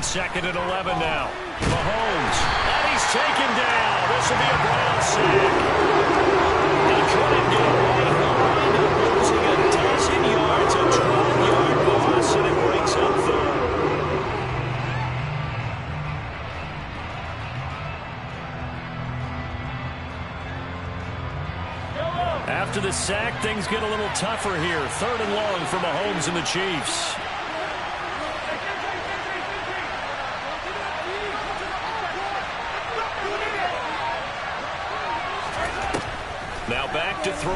2nd and 11 now. Mahomes, and he's taken down. This will be a Brown sack. He couldn't get away. He'll wind up losing a dozen yards, a 12-yard loss, and it brings up third. After the sack, things get a little tougher here. 3rd and long for Mahomes and the Chiefs. Now back to throw.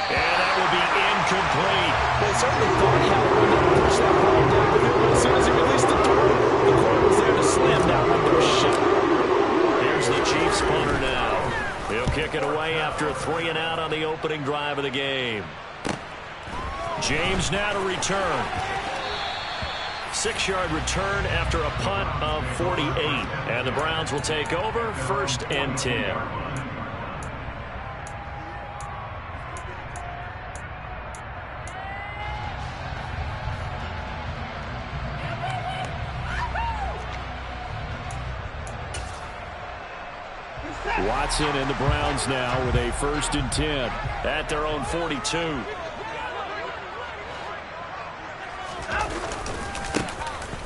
And that will be incomplete. They certainly thought he had a window to push that ball down the field. As soon as he released the throw, the corner was there to slam that window shut. Here's the Chiefs punter now. He'll kick it away after a 3-and-out on the opening drive of the game. James now to return. 6-yard return after a punt of 48. And the Browns will take over 1st and 10. Watson and the Browns now with a 1st and 10 at their own 42.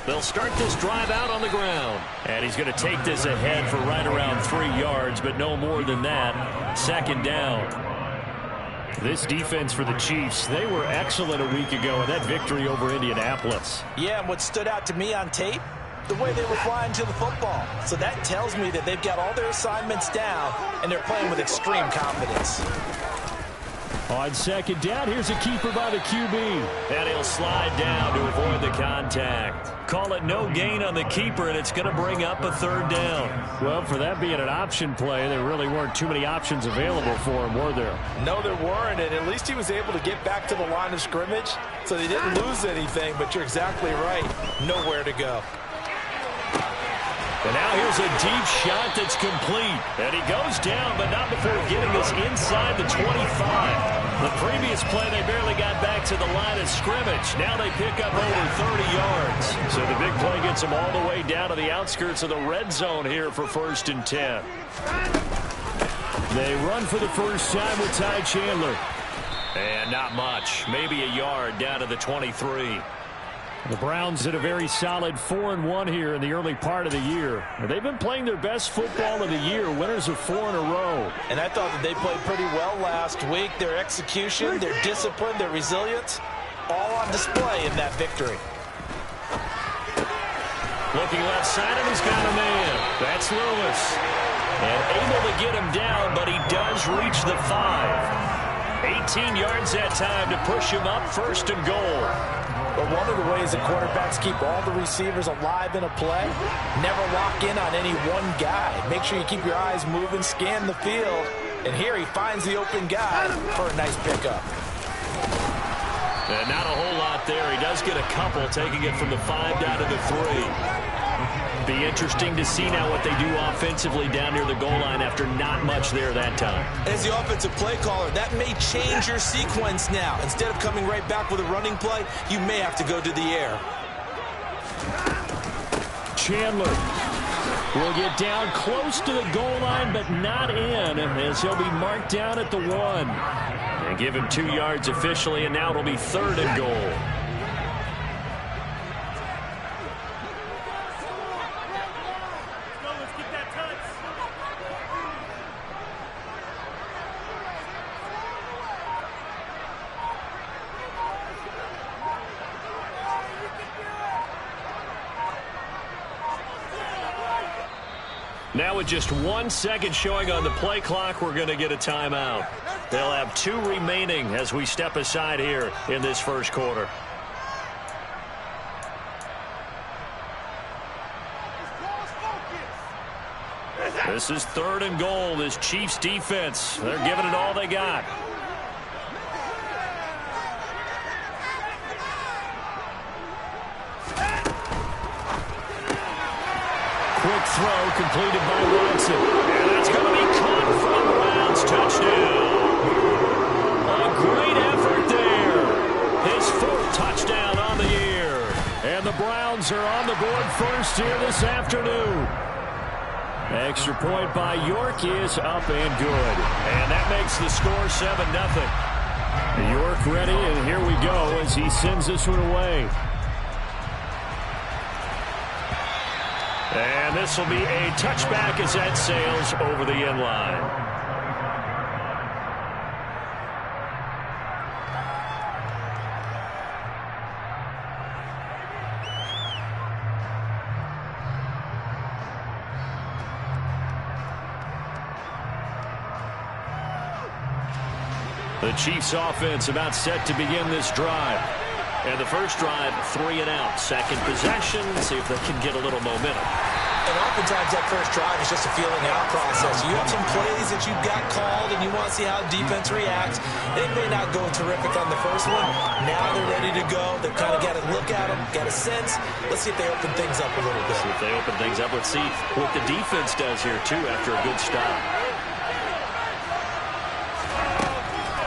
They'll start this drive out on the ground. And he's going to take this ahead for right around 3 yards, but no more than that. 2nd down. This defense for the Chiefs, they were excellent a week ago in that victory over Indianapolis. Yeah, and what stood out to me on tape, the way they were flying to the football. So that tells me that they've got all their assignments down, and they're playing with extreme confidence. On 2nd down, here's a keeper by the QB. And he'll slide down to avoid the contact. Call it no gain on the keeper, and it's going to bring up a 3rd down. Well, for that being an option play, there really weren't too many options available for him, were there? No, there weren't, and at least he was able to get back to the line of scrimmage, so they didn't lose anything, but you're exactly right. Nowhere to go. And now here's a deep shot that's complete. And he goes down, but not before getting this inside the 25. The previous play, they barely got back to the line of scrimmage. Now they pick up over 30 yards. So the big play gets them all the way down to the outskirts of the red zone here for 1st and 10. They run for the first time with Ty Chandler. And not much. Maybe a yard down to the 23. The Browns did a very solid 4-1 here in the early part of the year. They've been playing their best football of the year, winners of 4 in a row. And I thought that they played pretty well last week. Their execution, their discipline, their resilience, all on display in that victory. Looking left side, and he's got a man. That's Lewis. And able to get him down, but he does reach the 5. 18 yards that time to push him up 1st and goal. But one of the ways that quarterbacks keep all the receivers alive in a play, never lock in on any one guy. Make sure you keep your eyes moving, scan the field. And here he finds the open guy for a nice pickup. And not a whole lot there. He does get a couple, taking it from the 5 down to the 3. Be interesting to see now what they do offensively down near the goal line after not much there that time. As the offensive play caller, that may change your sequence now. Instead of coming right back with a running play, you may have to go to the air. Chandler will get down close to the goal line, but not in, as he'll be marked down at the 1. And give him 2 yards officially, and now it'll be 3rd and goal. Now with just 1 second showing on the play clock, we're going to get a timeout. They'll have 2 remaining as we step aside here in this first quarter. This is 3rd and goal. This Chiefs defense, they're giving it all they got. Quick throw completed by Watson. And that's going to be caught for the Browns. Touchdown. A great effort there. His 4th touchdown on the year. the board first here this afternoon. Extra point by York is up and good. And that makes the score 7-0. York ready, and here we go as he sends this one away. And this will be a touchback as that sails over the end line. The Chiefs offense about set to begin this drive. And the first drive, 3 and out. Second possession, see if they can get a little momentum. And oftentimes that first drive is just a feeling out process. You have some plays that you've got called and you want to see how defense reacts. It may not go terrific on the first one. Now they're ready to go. They've kind of got to look at them, got a sense. Let's see if they open things up a little bit. See if they open things up. Let's see what the defense does here, too, after a good stop.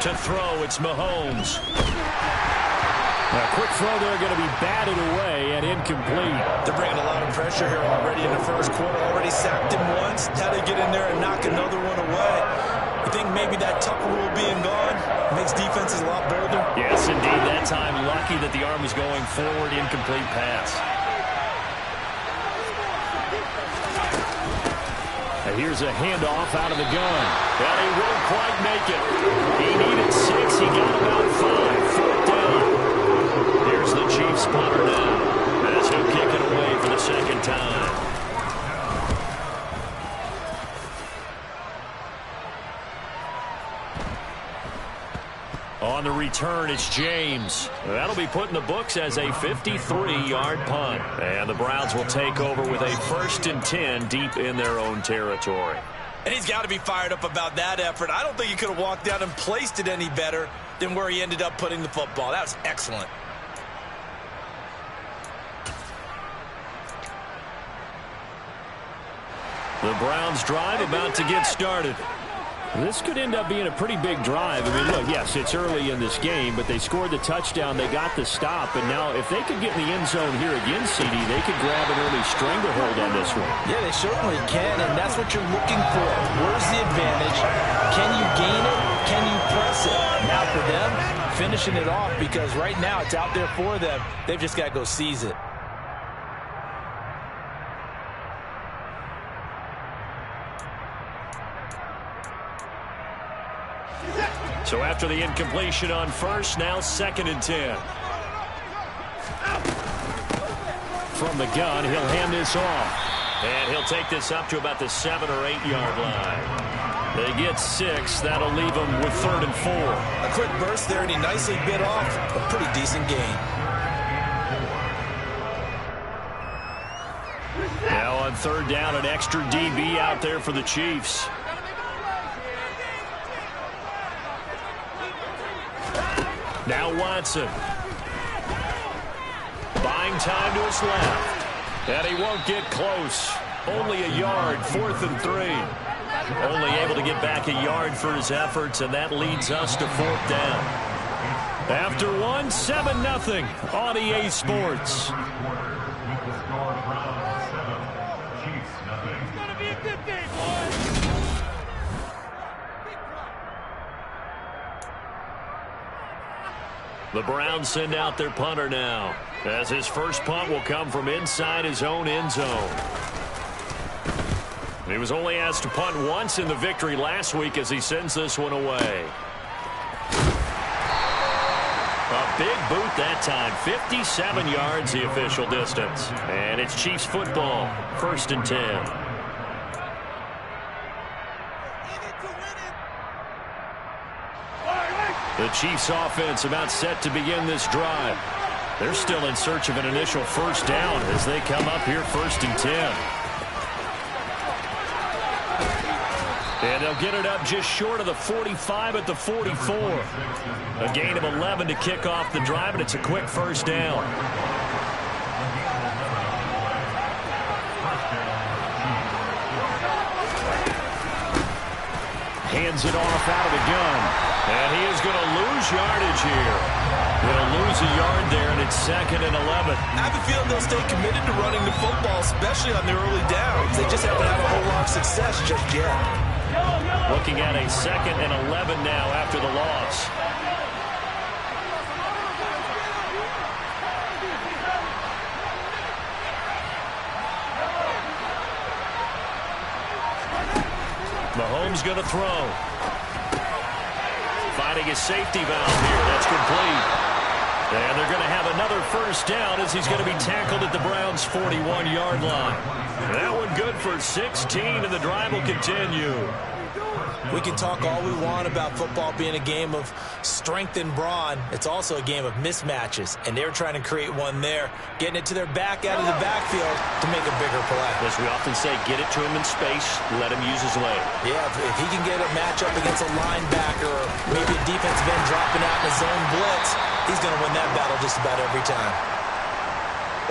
To throw, it's Mahomes. A quick throw there, going to be batted away and incomplete. They're bringing a lot of pressure here already in the first quarter. Already sacked him once. How they get in there and knock another one away. You think maybe that Tucker rule being gone makes defenses a lot bolder? Yes, indeed. That time, lucky that the arm was going forward. Incomplete pass. Here's a handoff out of the gun. And he won't quite make it. He needed 6. He got about 5. Fourth down. Here's the Chiefs punter now. As he'll kick it away for the second time. On the return, it's James. That'll be put in the books as a 53-yard punt. And the Browns will take over with a 1st and 10 deep in their own territory. And he's got to be fired up about that effort. I don't think he could have walked down and placed it any better than where he ended up putting the football. That was excellent. The Browns drive about to get started. This could end up being a pretty big drive. I mean, look, yes, it's early in this game, but they scored the touchdown. They got the stop. And now if they could get in the end zone here again, CD, they could grab an early stranglehold on this one. Yeah, they certainly can, and that's what you're looking for. Where's the advantage? Can you gain it? Can you press it? Now for them, finishing it off, because right now it's out there for them. They've just got to go seize it. So after the incompletion on first, now 2nd and 10. From the gun, he'll hand this off. And he'll take this up to about the 7 or 8 yard line. They get 6. That'll leave them with 3rd and 4. A quick burst there, and he nicely bit off a pretty decent gain. Now on 3rd down, an extra DB out there for the Chiefs. Now Watson. Buying time to his left. And he won't get close. Only a yard, 4th and 3. Only able to get back a yard for his efforts, and that leads us to 4th down. After 1, 7-0 on EA Sports. The Browns send out their punter now, as his first punt will come from inside his own end zone. He was only asked to punt once in the victory last week as he sends this one away. A big boot that time, 57 yards the official distance. And it's Chiefs football, 1st and 10. The Chiefs offense about set to begin this drive. They're still in search of an initial first down as they come up here 1st and 10. And they'll get it up just short of the 45 at the 44. A gain of 11 to kick off the drive, and it's a quick first down. Hands it off out of the gun. And he is going to lose yardage here. They'll lose a yard there, and it's 2nd and 11. I have a feeling they'll stay committed to running the football, especially on their early downs. They just haven't had a whole lot of success just yet. Looking at a 2nd and 11 now after the loss. Mahomes going to throw. Finding his safety valve here. That's complete. And they're going to have another first down as he's going to be tackled at the Browns' 41-yard line. That one good for 16, and the drive will continue. We can talk all we want about football being a game of strength and brawn. It's also a game of mismatches, and they're trying to create one there, getting it to their back out of the backfield to make a bigger play. As we often say, get it to him in space, let him use his leg. Yeah, if he can get a matchup against a linebacker or maybe a defensive end dropping out in a zone blitz, he's going to win that battle just about every time.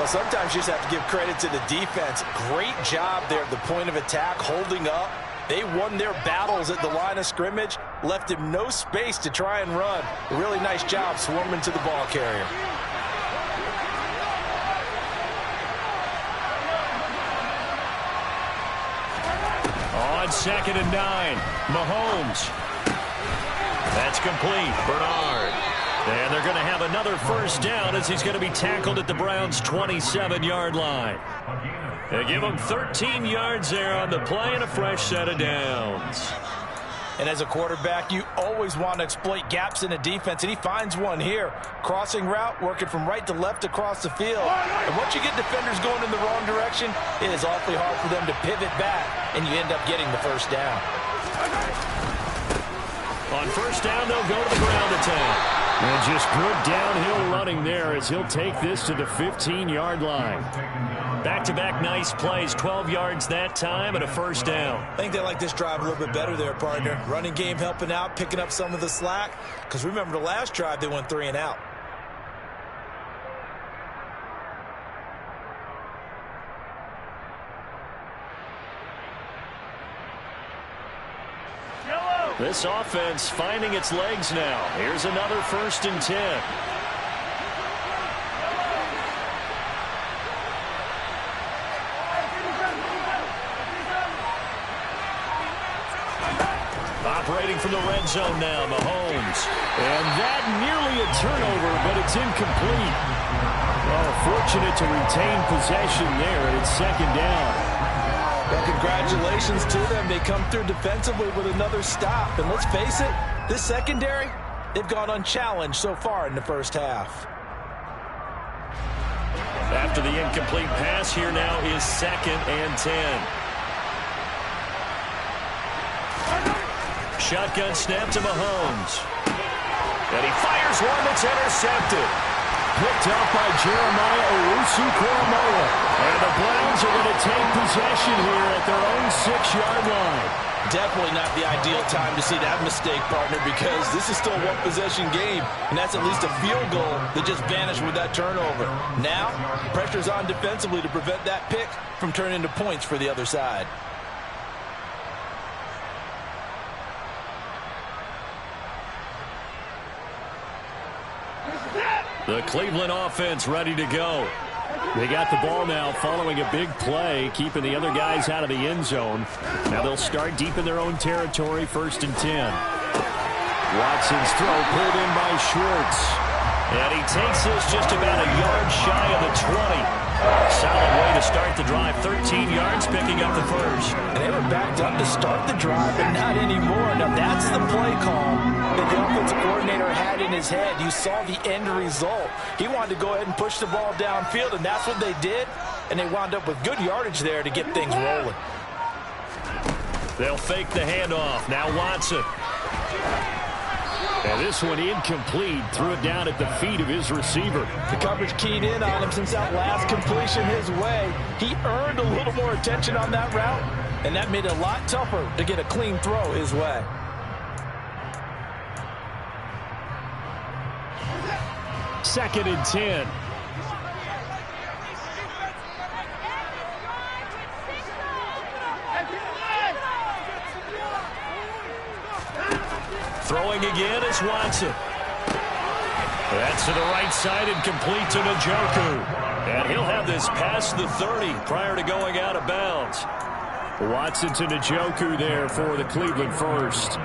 Well, sometimes you just have to give credit to the defense. Great job there at the point of attack, holding up. They won their battles at the line of scrimmage, left him no space to try and run. A really nice job swarming to the ball carrier. On 2nd and 9, Mahomes. That's complete. Bernard. And they're going to have another first down as he's going to be tackled at the Browns' 27-yard line. They give him 13 yards there on the play and a fresh set of downs. And as a quarterback, you always want to exploit gaps in a defense, and he finds one here. Crossing route, working from right to left across the field. And once you get defenders going in the wrong direction, it is awfully hard for them to pivot back, and you end up getting the first down. On first down, they'll go to the ground attack. And just good downhill running there as he'll take this to the 15-yard line. Back-to-back nice plays, 12 yards that time and a first down. I think they like this drive a little bit better there, partner. Running game helping out, picking up some of the slack. Because remember the last drive, they went 3 and out. This offense finding its legs now. Here's another 1st and 10. Operating from the red zone now, Mahomes. And that nearly a turnover, but it's incomplete. Well, fortunate to retain possession there, and it's 2nd down. Well, congratulations to them. They come through defensively with another stop. And let's face it, this secondary, they've gone unchallenged so far in the first half. After the incomplete pass, here now is 2nd and 10. Shotgun snap to Mahomes. And he fires one that's intercepted. Picked up by Jeremiah Owusu-Koramoah. And the Browns are going to take possession here at their own 6-yard line. Definitely not the ideal time to see that mistake, partner, because this is still a one-possession game, and that's at least a field goal that just vanished with that turnover. Now, pressure's on defensively to prevent that pick from turning into points for the other side. The Cleveland offense ready to go. They got the ball now following a big play, keeping the other guys out of the end zone. Now they'll start deep in their own territory, 1st and 10. Watson's throw pulled in by Schwartz. And he takes this just about a yard shy of the 20. Solid way to start the drive. 13 yards, picking up the first. And they were backed up to start the drive, but not anymore. Now that's the play call that the offensive coordinator had in his head. You saw the end result. He wanted to go ahead and push the ball downfield, and that's what they did. And they wound up with good yardage there to get things rolling. They'll fake the handoff. Now Watson. And this one incomplete. Threw it down at the feet of his receiver. The coverage keyed in on him since that last completion his way. He earned a little more attention on that route, and that made it a lot tougher to get a clean throw his way. Second and 10. Throwing again is Watson. That's to the right side and complete to Njoku. And he'll have this past the 30 prior to going out of bounds. Watson to Njoku there for the Cleveland first.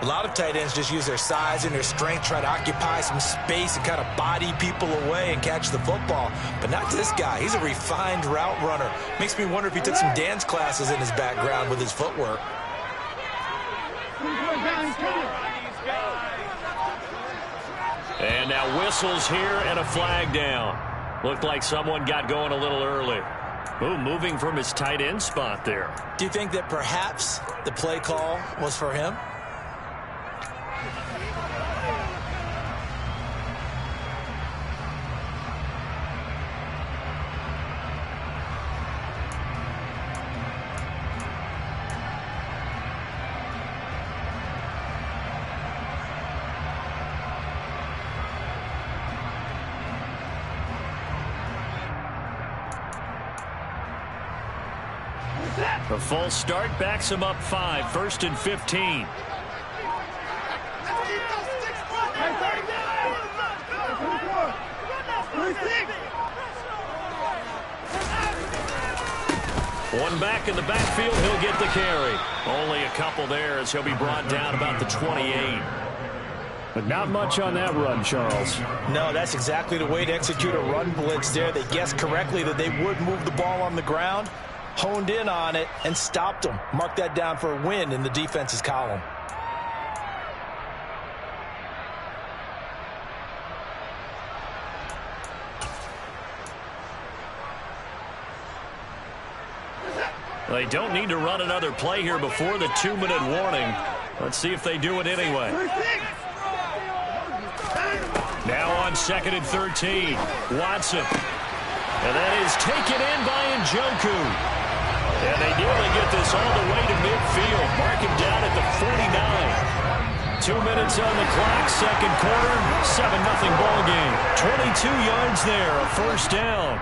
A lot of tight ends just use their size and their strength, try to occupy some space and kind of body people away and catch the football. But not this guy. He's a refined route runner. Makes me wonder if he took some dance classes in his background with his footwork. And now whistles here and a flag down. Looked like someone got going a little early. Ooh, moving from his tight end spot there. Do you think that perhaps the play call was for him? A false start backs him up 5, 1st and 15. One back in the backfield, he'll get the carry. Only a couple there as he'll be brought down about the 28. But not much on that run, Charles. No, that's exactly the way to execute a run blitz there. They guessed correctly that they would move the ball on the ground, honed in on it, and stopped them. Mark that down for a win in the defense's column. They don't need to run another play here before the 2-minute warning. Let's see if they do it anyway. Now on 2nd and 13, Watson. And that is taken in by Njoku. And they nearly get this all the way to midfield. Mark him down at the 49. 2 minutes on the clock, second quarter, 7-0 ball game. 22 yards there, a first down.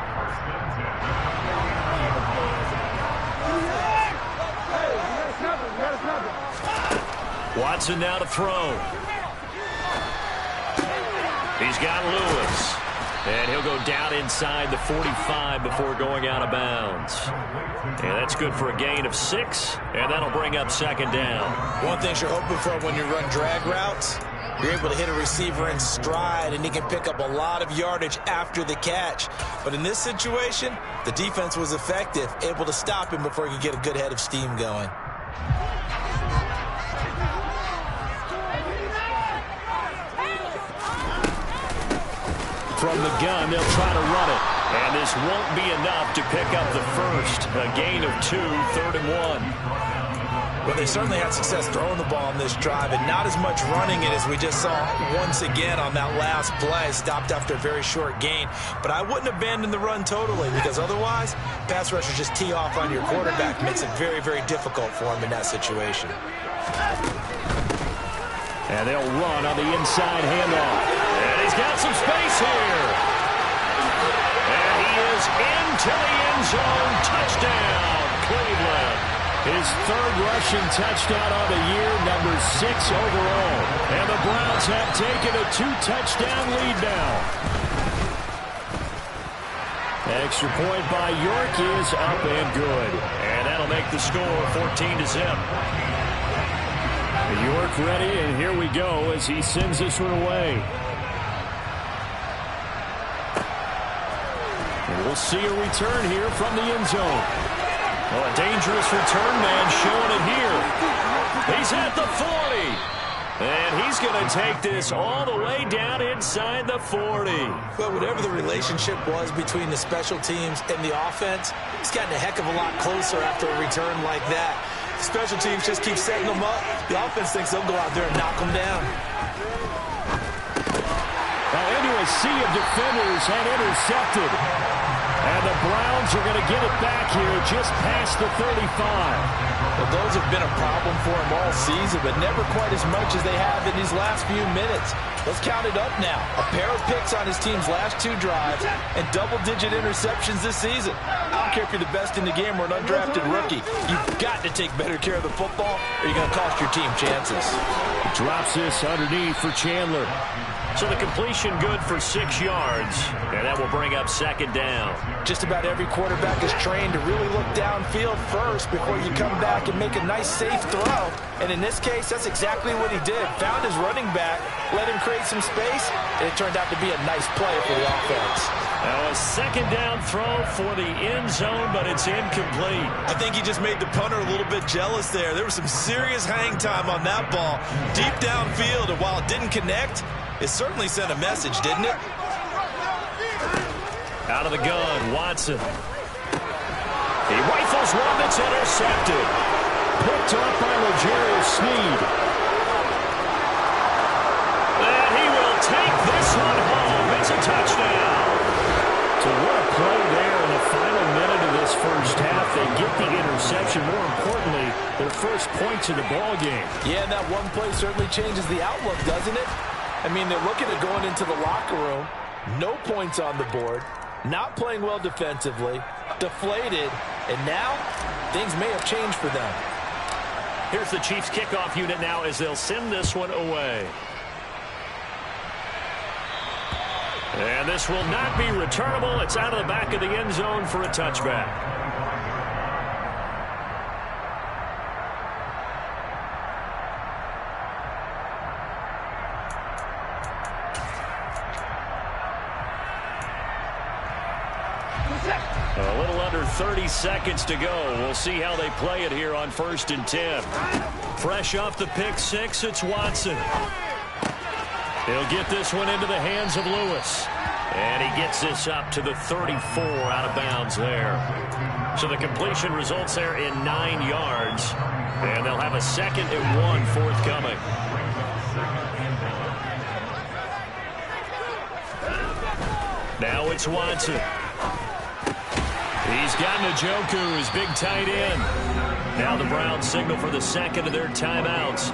Watson now to throw. He's got Lewis. And he'll go down inside the 45 before going out of bounds. And that's good for a gain of 6. And that'll bring up 2nd down. One thing you're hoping for when you run drag routes, you're able to hit a receiver in stride, and he can pick up a lot of yardage after the catch. But in this situation, the defense was effective, able to stop him before he could get a good head of steam going. From the gun, they'll try to run it. And this won't be enough to pick up the first. A gain of 2, 3rd and 1. Well, they certainly had success throwing the ball on this drive, and not as much running it as we just saw once again on that last play. Stopped after a very short gain. But I wouldn't abandon the run totally, because otherwise, pass rushers just tee off on your quarterback. Makes it very, very difficult for him in that situation. And they'll run on the inside handoff. And he's got some space here. And he is into the end zone. Touchdown, Cleveland. His 3rd rushing touchdown on the year, number 6 overall. And the Browns have taken a 2-touchdown lead now. Extra point by York is up and good. And that'll make the score 14-0. York ready, and here we go as he sends this one away. And we'll see a return here from the end zone. Well, a dangerous return man showing it here. He's at the 40. And he's going to take this all the way down inside the 40. Well, whatever the relationship was between the special teams and the offense, it's gotten a heck of a lot closer after a return like that. Special teams just keep setting them up. The offense thinks they'll go out there and knock them down. Now into a sea of defenders and intercepted. And the Browns are going to get it back here just past the 35. Well, those have been a problem for him all season, but never quite as much as they have in these last few minutes. Let's count it up now. A pair of picks on his team's last 2 drives and double-digit interceptions this season. I don't care if you're the best in the game or an undrafted rookie. You've got to take better care of the football or you're going to cost your team chances. Drops this underneath for Chandler. So the completion good for 6 yards, and that will bring up second down. Just about every quarterback is trained to really look downfield first before you come back and make a nice, safe throw. And in this case, that's exactly what he did. Found his running back, let him create some space, and it turned out to be a nice play for the offense. Now a second down throw for the end zone, but it's incomplete. I think he just made the punter a little bit jealous there. There was some serious hang time on that ball, deep downfield, and while it didn't connect, it certainly sent a message, didn't it? Out of the gun, Watson. He rifles one that's intercepted. Picked up by L'Jarius Sneed. And he will take this one home. It's a touchdown. So what a play there in the final minute of this first half. They get the interception. More importantly, their first points in the ball game. Yeah, and that one play certainly changes the outlook, doesn't it? I mean, they're looking at going into the locker room, no points on the board, not playing well defensively, deflated, and now things may have changed for them. Here's the Chiefs kickoff unit now as they'll send this one away. And this will not be returnable. It's out of the back of the end zone for a touchback. A little under 30 seconds to go. We'll see how they play it here on 1st and 10. Fresh off the pick six, it's Watson. He'll get this one into the hands of Lewis. And he gets this up to the 34 out of bounds there. So the completion results there in 9 yards. And they'll have a 2nd and 1 forthcoming. Now it's Watson. He's got Njoku, his big tight end. Now the Browns signal for the 2nd of their timeouts,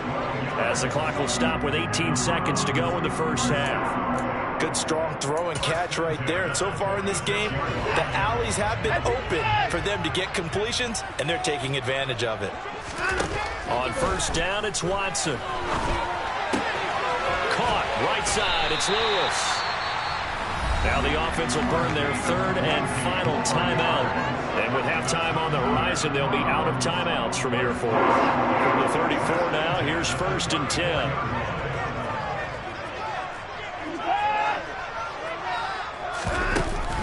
as the clock will stop with 18 seconds to go in the first half. Good strong throw and catch right there. And so far in this game, the alleys have been open for them to get completions, and they're taking advantage of it. On 1st down, it's Watson. Caught right side, it's Lewis. Now the offense will burn their 3rd and final timeout. And with halftime on the horizon, they'll be out of timeouts from here forward. From the 34 now, here's 1st and 10.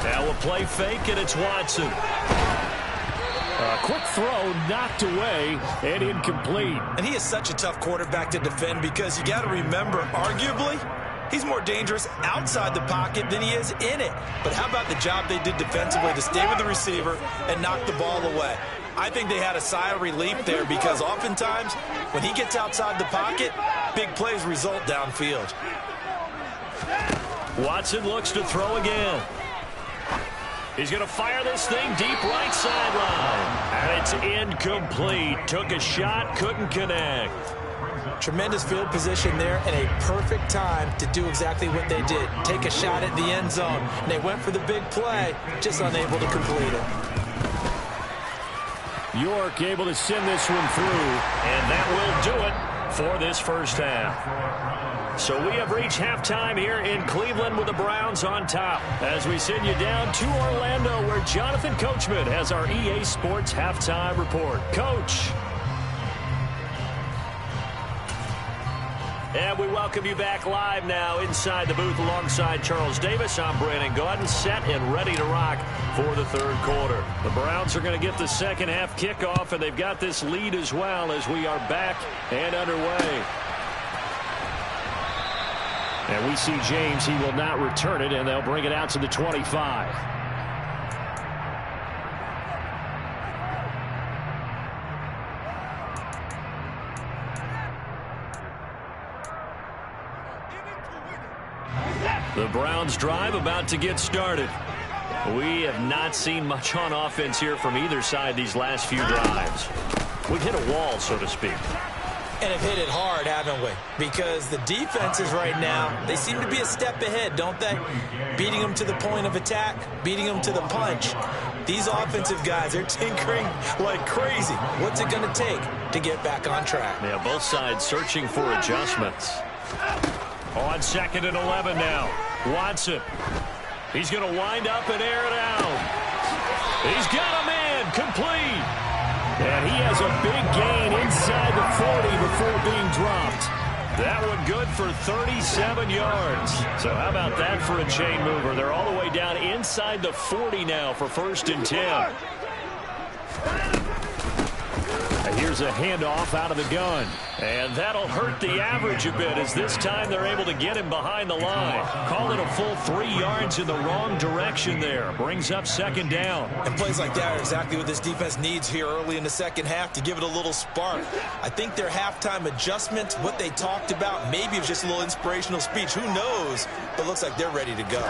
Now a play fake, and it's Watson. A quick throw knocked away and incomplete. And he is such a tough quarterback to defend because you got to remember, arguably, he's more dangerous outside the pocket than he is in it. But how about the job they did defensively to stay with the receiver and knock the ball away? I think they had a sigh of relief there because oftentimes when he gets outside the pocket, big plays result downfield. Watson looks to throw again. He's going to fire this thing deep right sideline. And it's incomplete. Took a shot, couldn't connect. Tremendous field position there and a perfect time to do exactly what they did. Take a shot at the end zone. And they went for the big play, just unable to complete it. York able to send this one through, and that will do it for this first half. So we have reached halftime here in Cleveland with the Browns on top as we send you down to Orlando where Jonathan Coachman has our EA Sports halftime report. Coach. And we welcome you back live now inside the booth alongside Charles Davis. I'm Brandon Gaudin, set and ready to rock for the 3rd quarter. The Browns are going to get the 2nd half kickoff, and they've got this lead as well as we are back and underway. And we see James, he will not return it, and they'll bring it out to the 25. The Browns drive about to get started. We have not seen much on offense here from either side these last few drives. We've hit a wall, so to speak. And have hit it hard, haven't we? Because the defenses right now, they seem to be a step ahead, don't they? Beating them to the point of attack, beating them to the punch. These offensive guys, they're tinkering like crazy. What's it going to take to get back on track? Yeah, both sides searching for adjustments. On 2nd and 11 now. Watson. He's going to wind up and air it out. He's got a man complete. And he has a big gain inside the 40 before being dropped. That one good for 37 yards. So how about that for a chain mover? They're all the way down inside the 40 now for 1st and 10. Here's a handoff out of the gun. And that'll hurt the average a bit as this time they're able to get him behind the line. Call it a full 3 yards in the wrong direction there. Brings up 2nd down. And plays like that are exactly what this defense needs here early in the second half to give it a little spark. I think their halftime adjustment, what they talked about, maybe it was just a little inspirational speech. Who knows? But looks like they're ready to go.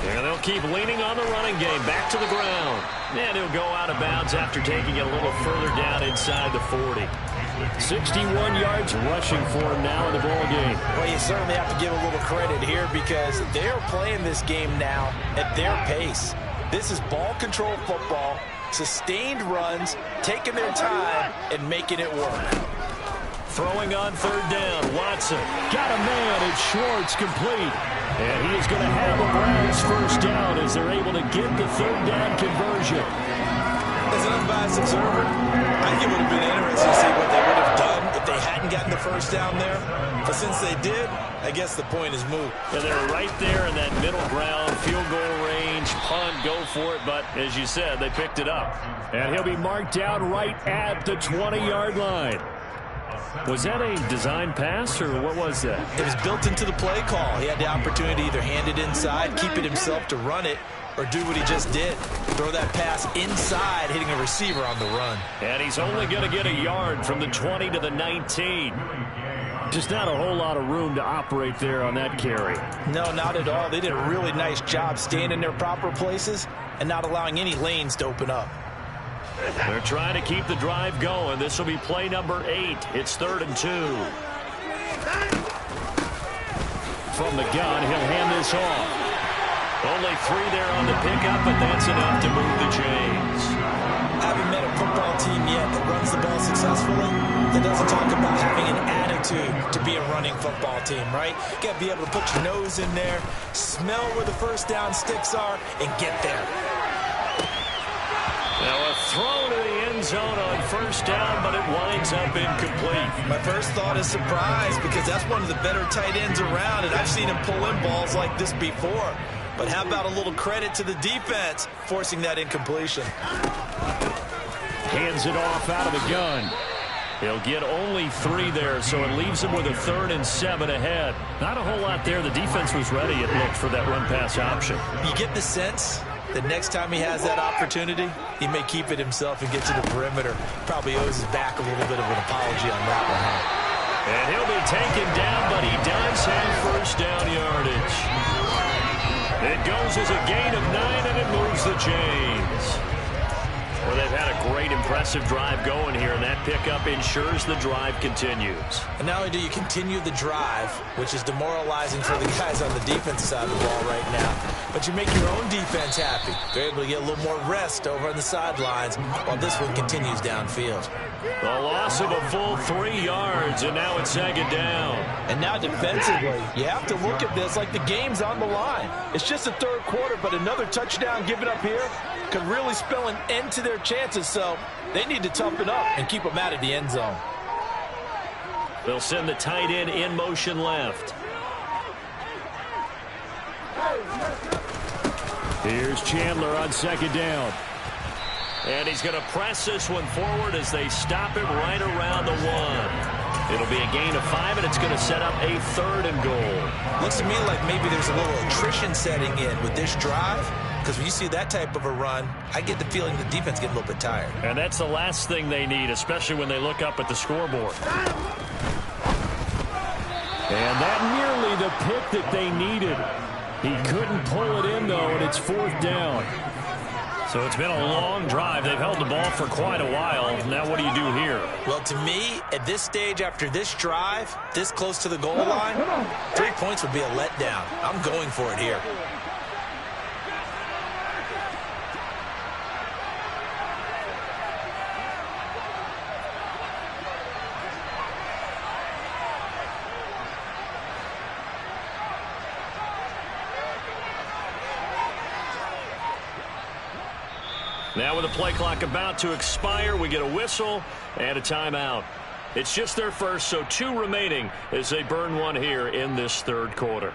And they'll keep leaning on the running game. Back to the ground. And he'll go out of bounds after taking it a little further down inside the 40. 61 yards rushing for him now in the ball game. Well, you certainly have to give a little credit here because they're playing this game now at their pace. This is ball control football, sustained runs, taking their time, and making it work. Throwing on 3rd down. Watson got a man. It's Schwartz complete. And he is going to have the Browns 1st down as they're able to get the 3rd down conversion. As an unbiased observer, I think it would have been interesting to see what they would have done if they hadn't gotten the 1st down there. But since they did, I guess the point is moot. And they're right there in that middle ground, field goal range, punt, go for it. But as you said, they picked it up. And he'll be marked down right at the 20-yard line. Was that a design pass, or what was that? It was built into the play call. He had the opportunity to either hand it inside, keep it himself to run it, or do what he just did. Throw that pass inside, hitting a receiver on the run. And he's only going to get a yard from the 20 to the 19. Just not a whole lot of room to operate there on that carry. No, not at all. They did a really nice job staying in their proper places and not allowing any lanes to open up. They're trying to keep the drive going. This will be play number 8. It's 3rd and 2. From the gun, he'll hand this off. Only 3 there on the pickup, but that's enough to move the chains. Haven't met a football team yet that runs the ball successfully that doesn't talk about having an attitude to be a running football team, right? You got to be able to put your nose in there, smell where the 1st down sticks are, and get there. Now a throw to the end zone on 1st down, but it winds up incomplete. My first thought is surprise because that's one of the better tight ends around, and I've seen him pull in balls like this before. But how about a little credit to the defense forcing that incompletion? Hands it off out of the gun. He'll get only 3 there, so it leaves him with a 3rd and 7 ahead. Not a whole lot there. The defense was ready, it looked, for that run-pass option. You get the sense that next time he has that opportunity, he may keep it himself and get to the perimeter. Probably owes his back a little bit of an apology on that one, huh? And he'll be taken down, but he does have 1st down yardage. It goes as a gain of 9, and it moves the chains. Well, they've had a great, impressive drive going here, and that pickup ensures the drive continues. And not only do you continue the drive, which is demoralizing for the guys on the defensive side of the ball right now, but you make your own defense happy. They're able to get a little more rest over on the sidelines while this one continues downfield. The loss of a full 3 yards, and now it's 2nd down. And now defensively, you have to look at this like the game's on the line. It's just the 3rd quarter, but another touchdown given up here could really spell an end to their chances, so they need to toughen up and keep them out of the end zone. They'll send the tight end in motion left. Here's Chandler on 2nd down. And he's going to press this one forward as they stop him right around the 1. It'll be a gain of 5, and it's going to set up a 3rd and goal. Looks to me like maybe there's a little attrition setting in with this drive, because when you see that type of a run, I get the feeling the defense gets a little bit tired. And that's the last thing they need, especially when they look up at the scoreboard. And that nearly the pick that they needed. He couldn't pull it in, though, and it's 4th down. So it's been a long drive. They've held the ball for quite a while. Now what do you do here? Well, to me, at this stage, after this drive, this close to the goal line, 3 points would be a letdown. I'm going for it here. Now with the play clock about to expire, we get a whistle and a timeout. It's just their first, so 2 remaining as they burn one here in this third quarter.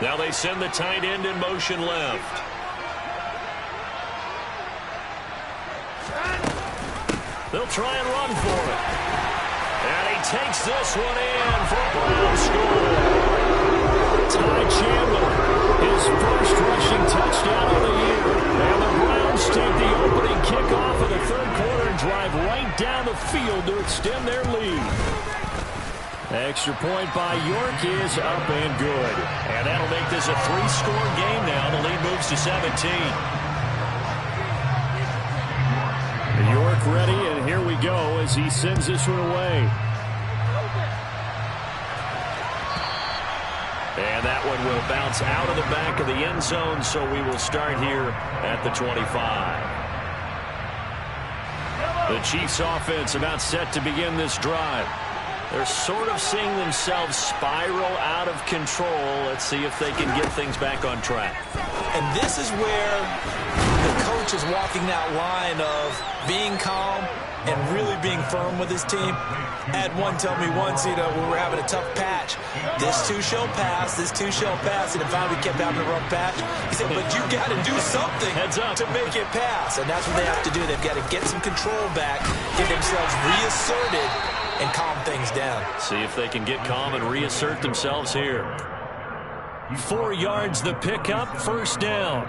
Now they send the tight end in motion left. They'll try and run for it. And he takes this one in for a Brown score. Ty Chandler, his first rushing touchdown of the year. And the Browns take the opening kickoff of the third quarter and drive right down the field to extend their lead. Extra point by York is up and good. And that'll make this a 3-score game now. The lead moves to 17. York ready, and here we go as he sends this one away. And that one will bounce out of the back of the end zone, so we will start here at the 25. The Chiefs offense about set to begin this drive. They're sort of seeing themselves spiral out of control. Let's see if they can get things back on track. And this is where the coach is walking that line of being calm and really being firm with his team. I had one tell me once, when we were having a tough patch, this too shall pass, this too shall pass, and finally we kept having a rough patch. He said, but you got to do something to make it pass, and that's what they have to do. They've got to get some control back, get themselves reasserted, and calm things down. See if they can get calm and reassert themselves here. 4 yards the pickup, first down.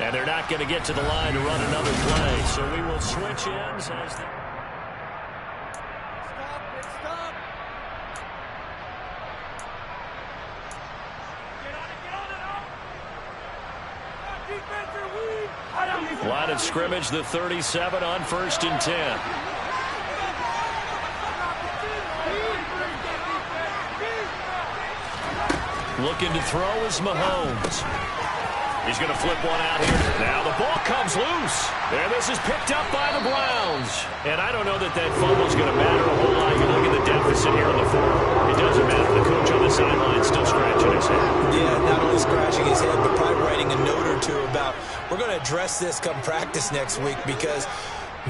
And they're not going to get to the line to run another play, so we will switch ends as the... Line of scrimmage, the 37 on 1st and 10. Looking to throw is Mahomes. He's going to flip one out here. Now the ball comes loose. And this is picked up by the Browns. And I don't know that fumble's going to matter a whole lot. You look at the deficit here in the fourth. It doesn't matter. The coach on the sideline still scratching his head. Yeah, not only scratching his head, but probably writing a note or two about, we're going to address this come practice next week, because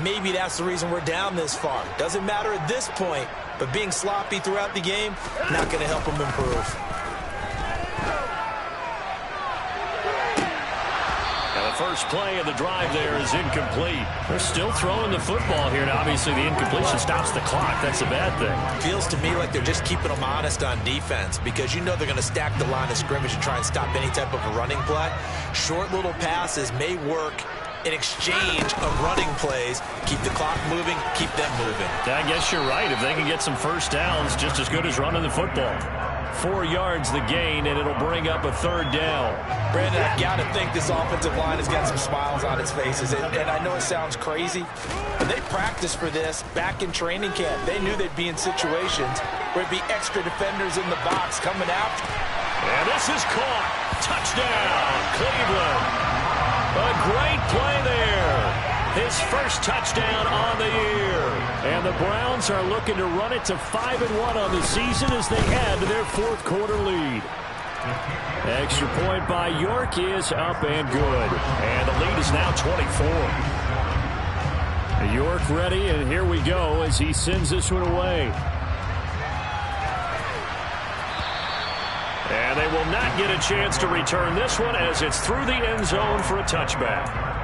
maybe that's the reason we're down this far. Doesn't matter at this point, but being sloppy throughout the game, not going to help him improve. First play of the drive there is incomplete. They're still throwing the football here, and obviously the incompletion stops the clock. That's a bad thing. Feels to me like they're just keeping them honest on defense, because you know they're going to stack the line of scrimmage and try and stop any type of a running play. Short little passes may work in exchange of running plays. Keep the clock moving, keep them moving. I guess you're right. If they can get some first downs, just as good as running the football. 4 yards the gain, and it'll bring up a third down. Brandon, I got to think this offensive line has got some smiles on its faces. And I know it sounds crazy, but they practiced for this back in training camp. They knew they'd be in situations where it'd be extra defenders in the box coming after. And this is caught. Touchdown, Cleveland. A great play there. His first touchdown on the year. And the Browns are looking to run it to 5-1 on the season as they add to their fourth quarter lead. Extra point by York is up and good. And the lead is now 24. York ready, and here we go as he sends this one away. And they will not get a chance to return this one as it's through the end zone for a touchback.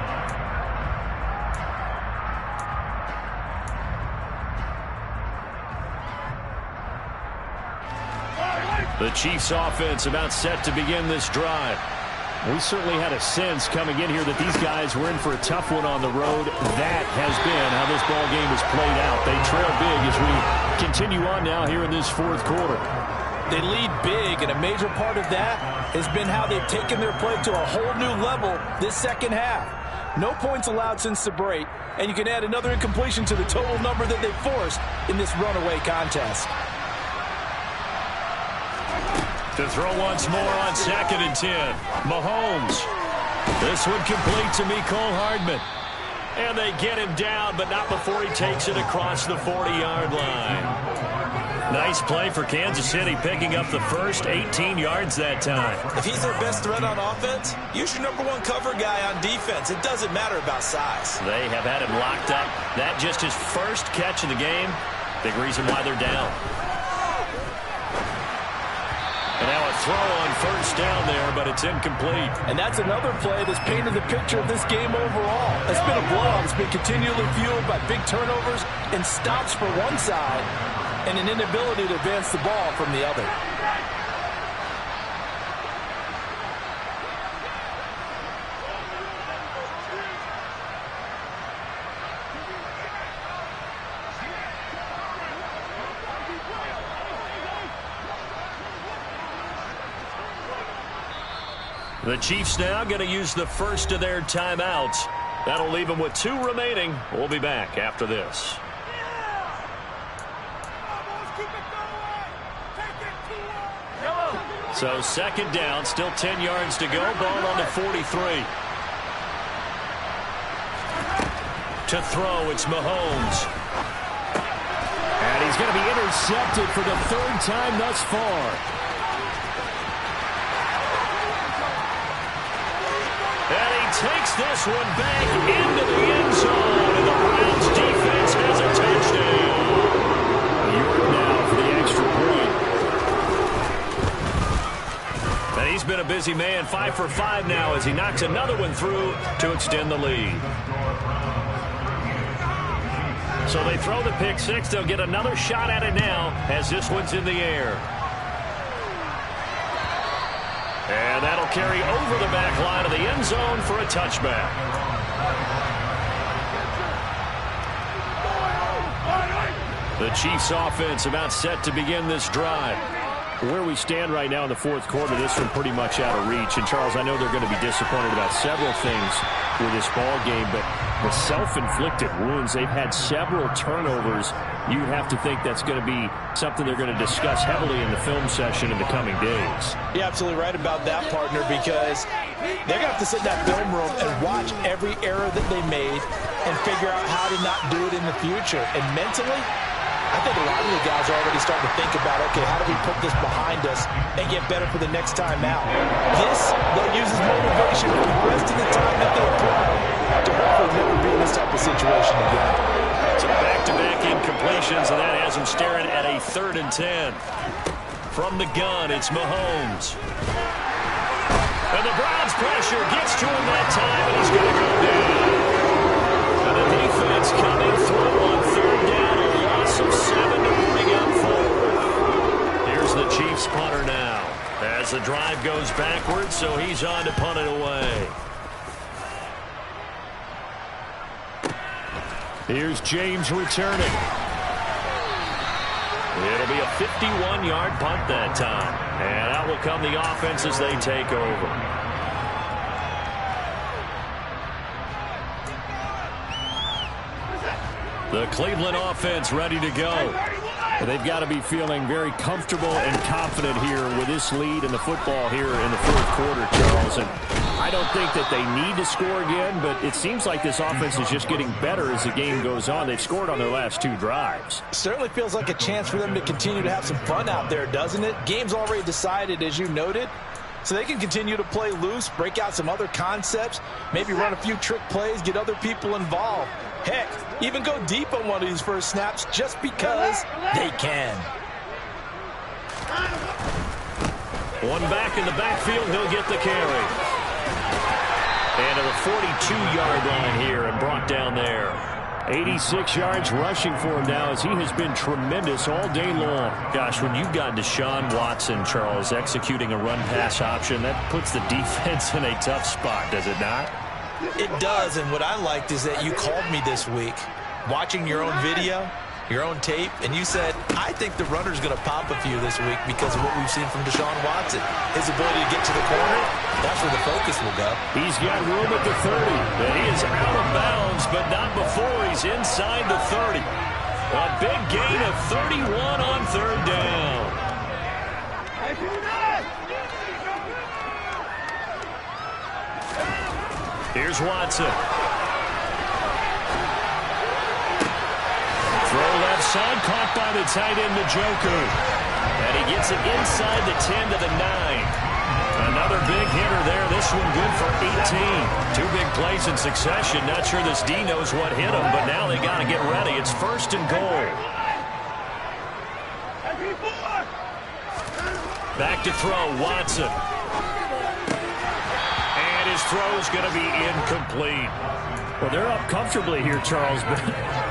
The Chiefs offense about set to begin this drive. We certainly had a sense coming in here that these guys were in for a tough one on the road. That has been how this ball game has played out. They trail big as we continue on now here in this fourth quarter. They lead big, and a major part of that has been how they've taken their play to a whole new level this second half. No points allowed since the break, and you can add another incompletion to the total number that they forced in this runaway contest. To throw once more on 2nd and 10. Mahomes. This one complete to Mecole Hardman. And they get him down, but not before he takes it across the 40-yard line. Nice play for Kansas City, picking up the first 18 yards that time. If he's their best threat on offense, use your #1 cover guy on defense. It doesn't matter about size. They have had him locked up. That just his first catch of the game. Big reason why they're down. And now a throw on 1st down there, but it's incomplete. And that's another play that's painted the picture of this game overall. It's been a blowout. It's been continually fueled by big turnovers and stops for one side and an inability to advance the ball from the other. The Chiefs now going to use the first of their timeouts. That'll leave them with 2 remaining. We'll be back after this. So 2nd down, still 10 yards to go. Ball on the 43. To throw, it's Mahomes. And he's going to be intercepted for the 3rd time thus far. And he takes this one back into the end zone, and the Browns defense has a touchdown. York now for the extra point. And he's been a busy man, 5 for 5 now as he knocks another one through to extend the lead. So they throw the pick 6. They'll get another shot at it now as this one's in the air. And that'll carry over the back line of the end zone for a touchback. The Chiefs offense about set to begin this drive. Where we stand right now in the 4th quarter, this one pretty much out of reach. And, Charles, I know they're going to be disappointed about several things with this ball game, but the self-inflicted wounds, they've had several turnovers. You have to think that's going to be something they're going to discuss heavily in the film session in the coming days. You're absolutely right about that, partner, because they're going to have to sit in that film room and watch every error that they made and figure out how to not do it in the future. And mentally, I think a lot of the guys are already starting to think about, okay, how do we put this behind us and get better for the next time out? This, they'll use as motivation for the rest of the time that they play to hopefully never be in this type of situation again. So back-to-back incompletions, and that has him staring at a 3rd and 10. From the gun, it's Mahomes. And the Browns pressure gets to him that time, and he's going to go down. And the defense coming through on 3rd down, a loss of 7 to bring up 4. Here's the Chiefs punter now as the drive goes backwards, so he's on to punt it away. Here's James returning. It'll be a 51-yard punt that time. And out will come the offense as they take over. The Cleveland offense ready to go. They've got to be feeling very comfortable and confident here with this lead in the football here in the 4th quarter, Charles. And I don't think that they need to score again, but it seems like this offense is just getting better as the game goes on. They've scored on their last 2 drives. Certainly feels like a chance for them to continue to have some fun out there, doesn't it? Game's already decided, as you noted. So they can continue to play loose, break out some other concepts, maybe run a few trick plays, get other people involved. Heck, even go deep on one of these first snaps just because they can. One back in the backfield, he'll get the carry. And to the 42-yard line here and brought down there. 86 yards rushing for him now as he has been tremendous all day long. Gosh, when you've got Deshaun Watson, Charles, executing a run-pass option, that puts the defense in a tough spot, does it not? It does, and what I liked is that you called me this week, watching your own video, your own tape, and you said, I think the runner's going to pop a few this week because of what we've seen from Deshaun Watson. His ability to get to the corner, that's where the focus will go. He's got room at the 30, and he is out of bounds, but not before he's inside the 30. A big gain of 31 on third down. Here's Watson. Throw left side, caught by the tight end, Njoku. And he gets it inside the 10 to the 9. Another big hitter there. This one good for 18. Two big plays in succession. Not sure this D knows what hit him, but now they got to get ready. It's first and goal. Back to throw, Watson. And his throw is going to be incomplete. Well, they're up comfortably here, Charles, but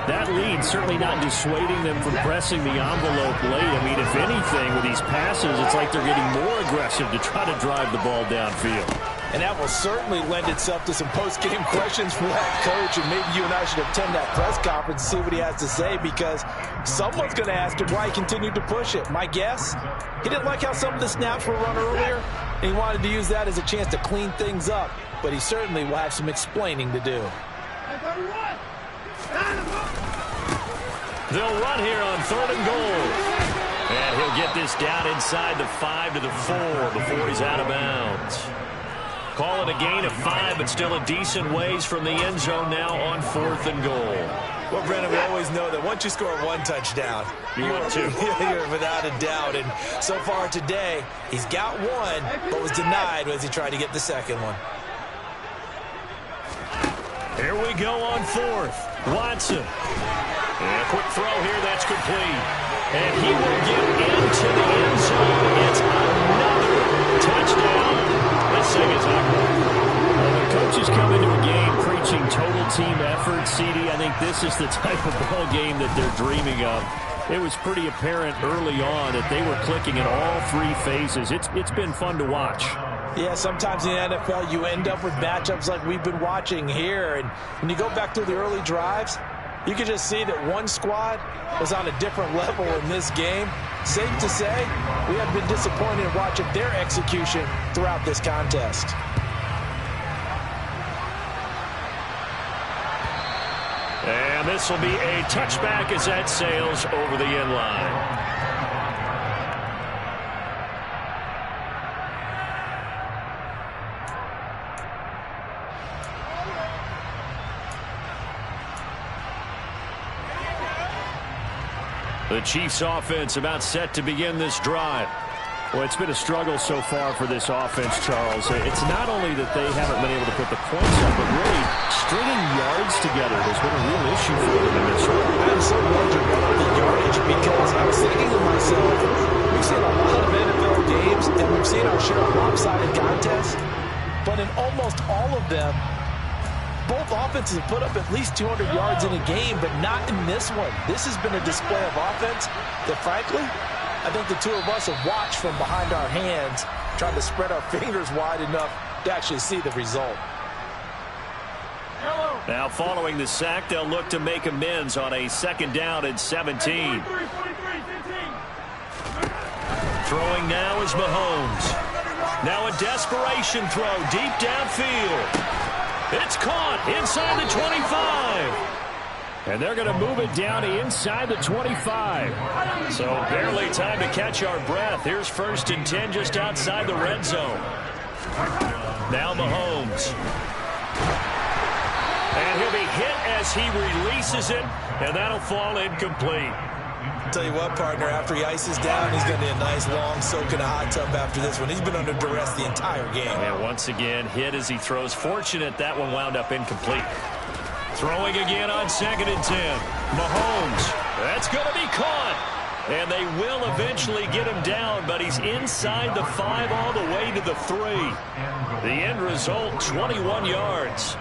that lead certainly not dissuading them from pressing the envelope late. I mean, if anything, with these passes, it's like they're getting more aggressive to try to drive the ball downfield. And that will certainly lend itself to some post-game questions from that coach, and maybe you and I should attend that press conference and see what he has to say, because someone's going to ask him why he continued to push it. My guess, he didn't like how some of the snaps were run earlier, and he wanted to use that as a chance to clean things up, but he certainly will have some explaining to do. They'll run here on third and goal. And he'll get this down inside the 5 to the 4 before he's out of bounds. Call it a gain of 5, but still a decent ways from the end zone now on 4th and goal. Well, Brennan, we always know that once you score one touchdown, you're without a doubt. And so far today, he's got one, but was denied as he tried to get the second one. Here we go on 4th. Watson. And a quick throw here, that's complete. And he will get into the end zone. It's another touchdown. Let's sing it, Tucker. Well, the coaches come into a game preaching total team effort. CD, I think this is the type of ball game that they're dreaming of. It was pretty apparent early on that they were clicking in all three phases. It's been fun to watch. Yeah, sometimes in the NFL you end up with matchups like we've been watching here. And when you go back through the early drives, you can just see that one squad was on a different level in this game. Safe to say, we have been disappointed in watching their execution throughout this contest. And this will be a touchback as that sails over the end line. The Chiefs offense about set to begin this drive. Well, it's been a struggle so far for this offense, Charles. It's not only that they haven't been able to put the points up, but really stringing yards together has been a real issue for them in this one. I'm so wondering about the yardage, because I was thinking to myself, we've seen a lot of NFL games and we've seen our share of lopsided contests, but in almost all of them, both offenses have put up at least 200 yards in a game, but not in this one. This has been a display of offense that, frankly, I think the two of us have watched from behind our hands, trying to spread our fingers wide enough to actually see the result. Now, following the sack, they'll look to make amends on a 2nd down and 17. Throwing now is Mahomes. Now a desperation throw deep downfield. It's caught inside the 25. And they're going to move it down to inside the 25. So barely time to catch our breath. Here's 1st and 10 just outside the red zone. Now Mahomes. And he'll be hit as he releases it, and that'll fall incomplete. Tell you what, partner, after he ices down, he's going to need a nice long soak in a hot tub after this one. He's been under duress the entire game. And once again, hit as he throws. Fortunate that one wound up incomplete. Throwing again on 2nd and 10. Mahomes. That's going to be caught. And they will eventually get him down, but he's inside the 5 all the way to the 3. The end result, 21 yards.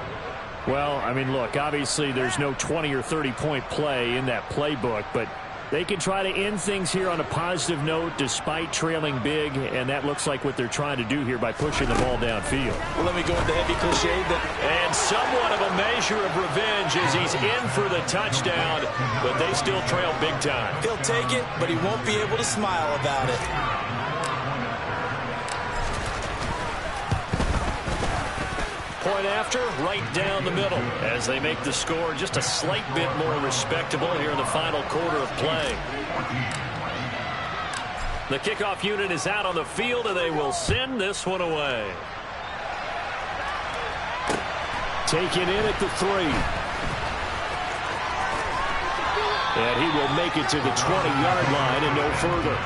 Well, I mean, look, obviously there's no 20 or 30-point play in that playbook, but They can try to end things here on a positive note despite trailing big, and that looks like what they're trying to do here by pushing the ball downfield. Well, let me go with the heavy cliche. And somewhat of a measure of revenge as he's in for the touchdown, but they still trail big time. He'll take it, but he won't be able to smile about it. Point after, right down the middle as they make the score just a slight bit more respectable here in the final quarter of play. The kickoff unit is out on the field, and they will send this one away. Taken in at the 3. And he will make it to the 20-yard line and no further.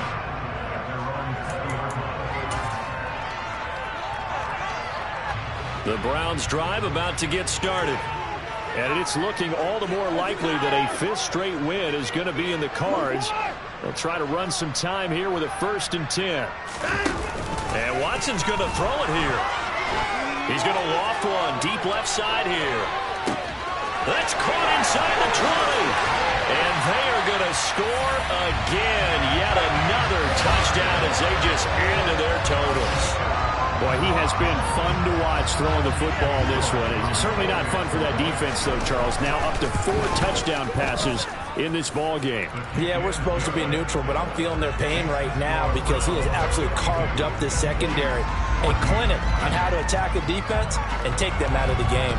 The Browns drive about to get started. And it's looking all the more likely that a 5th straight win is going to be in the cards. They'll try to run some time here with a 1st and 10. And Watson's going to throw it here. He's going to loft one deep left side here. That's caught inside the 20. And they are going to score again. Yet another touchdown as they just add to their totals. Boy, he has been fun to watch throwing the football this one. It's certainly not fun for that defense, though, Charles. Now up to 4 touchdown passes in this ball game. Yeah, we're supposed to be neutral, but I'm feeling their pain right now because he has absolutely carved up this secondary. A clinic on how to attack a defense and take them out of the game.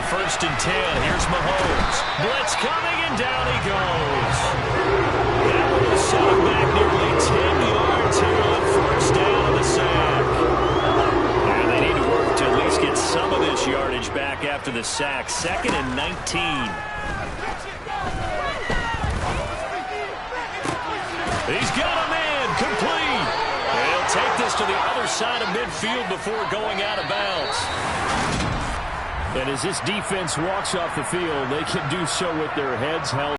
First and 10. Here's Mahomes. Blitz coming, and down he goes. That will set him back nearly 10 yards here on first down of the sack. And they need to work to at least get some of this yardage back after the sack. 2nd and 19. He's got a man complete. He'll take this to the other side of midfield before going out of bounds. And as this defense walks off the field, they can do so with their heads held.